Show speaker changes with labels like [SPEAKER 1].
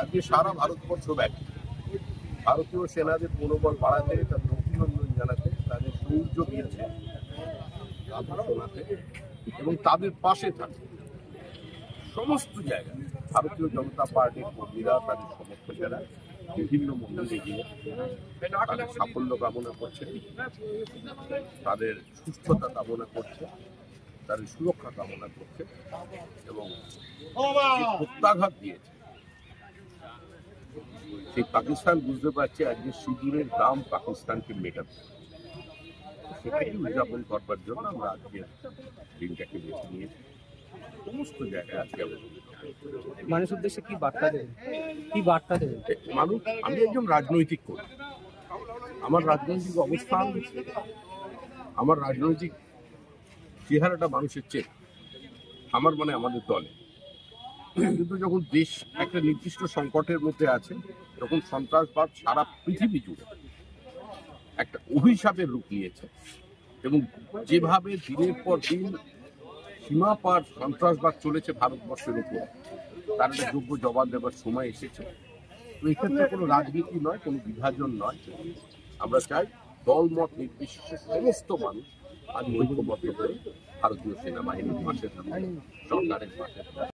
[SPEAKER 1] আজকে সারা ভারতবর্ষ ব্যাপী ভারতীয় সেনাদের মনোবল বাড়াতে, তাদের অভিনন্দন জানাতে, তাদের শৌর্য দিয়েছে তাদের শোনাতে এবং তাদের পাশে থাকে সমস্ত জায়গায় ভারতীয় জনতা পার্টির কর্মীরা, তাদের সমর্থকেরা বিভিন্ন মন্দিরে গিয়ে তাদের সাফল্য কামনা করছে, তাদের সুস্থতা কামনা করছে, তাদের সুরক্ষা কামনা করছে এবং প্রত্যাঘাত দিয়েছে। সেই পাকিস্তান বুঝতে পারছে আজকে সিঁদুরের দাম পাকিস্তানকে মেটাতে, সেটাকে উদযাপন করবার জন্য আমরা আজকের দিনটাকে বেছে নিয়েছি। সমস্ত জায়গায় আজকে
[SPEAKER 2] মানুষের উদ্দেশ্যে কি বার্তা দেবেন? কি বার্তা দেবেন?
[SPEAKER 1] মানুষ, আমি একজন রাজনৈতিক কর্মী, আমার রাজনৈতিক অবস্থান, আমার রাজনৈতিক চেহারাটা মানুষের চেয়ে আমার মানে আমাদের দলে। কিন্তু যখন দেশ একটা নির্দিষ্ট সংকটের মধ্যে আছে, তখন সন্ত্রাসবাদ সারা পৃথিবী জুড়ে একটা অভিশাপের রূপ নিয়েছে এবং যেভাবে দিনের পর দিন সীমাপার সন্ত্রাসবাদ চলেছে ভারতবর্ষের উপর, তার একটা যোগ্য জবাব দেওয়ার সময় এসেছে। তো এই ক্ষেত্রে কোনো রাজনীতি নয়, কোনো বিভাজন নয়। আমরা চাই দলমত নির্বিশেষে সমস্ত মানুষ আজ ঐক্যবদ্ধ করে ভারতীয় সেনাবাহিনীর পাশে থাকবে, সরকারের পাশে থাকবে।